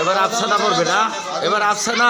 এবার আফসানা পড়বে না, এবার আফসানা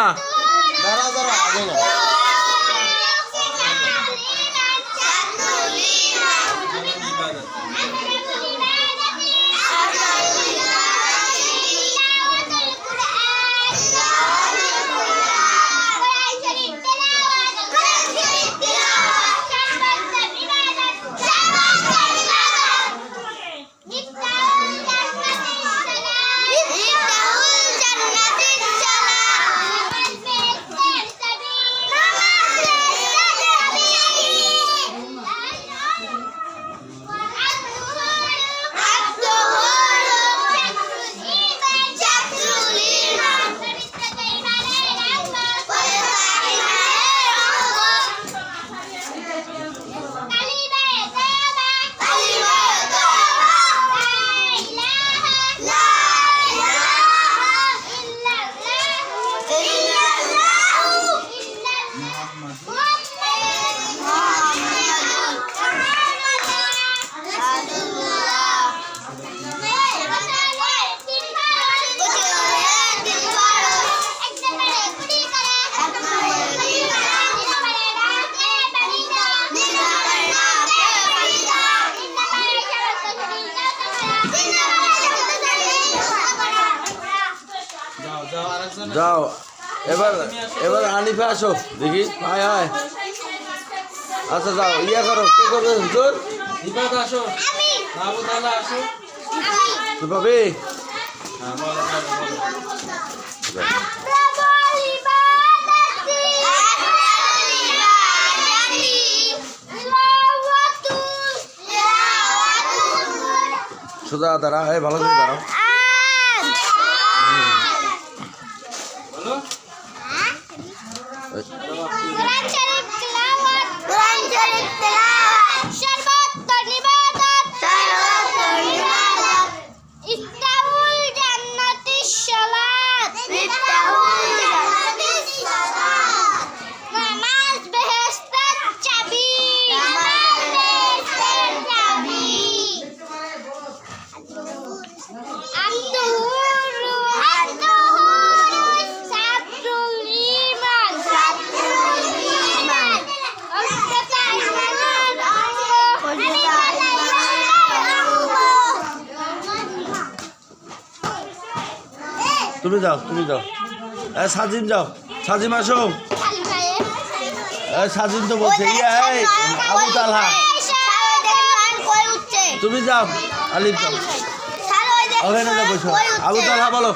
যাও। এবার এবার হানিফা আসো দেখি। হায় হায়, আচ্ছা যাও, ইয়া করো, কে করবে হুজুর? দীপক আসো, আবু তাআলা আসো। ভাবি সোজা দাঁড়া, এই ভালো করে দাঁড়াও। তুমি যাও, তুমি যাও। সাজিম যাও, সাজিম আসো। সাজিম তো বলছে আবু তালহা, তুমি যাও। আলিফ যাও, ওখানে যাও বসো। আবু তালহা বলো।